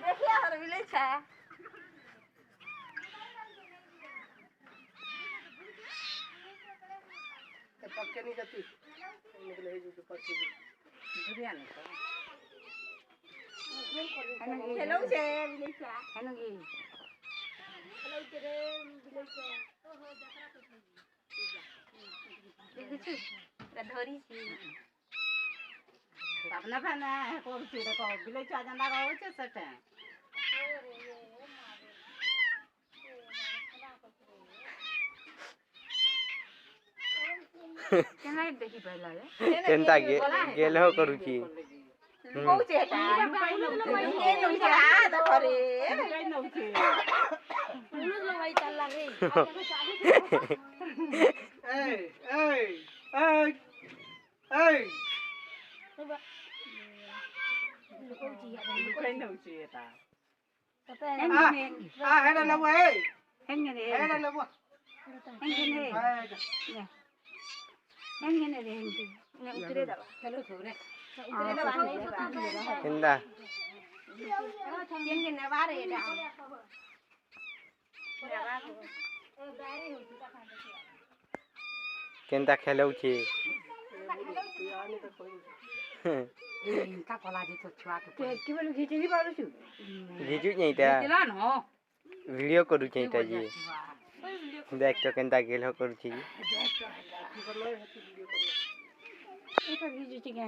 देखिए हर विलेज है पक्के नहीं जाती निकले है जो पक्के दुनिया में हेलो जे विलेज है हेलो जी हेलो जे विलेज है ओहो जकरा तो देखछु धरी छी अपना बना है कौन सी देखो विलेज आ जाना हो छे सटे केना देखि पहिला केनता गेल हो करूची लुकौ छे के लुका देखरे कई न उठे पुलिस लोग आई चल रे ए लुकई न उठे ता आ हेडा लबो ए हेंगे रे हेडा लबो हेंगे रे हेंगे रे हेंगे ने उतरे दवा चलो छोरे उतरे दवा नहीं केंदा हेंगे ने बारे एडा केंता खेलौची इनका कला जी तो छुआ के की बोलू घिची नहीं पारू छु घिचू नहींता दिला न वीडियो करूची ता जी देख तो केंता गेल हो करूची देख तो की बोलो वीडियो कर ये तो घिची के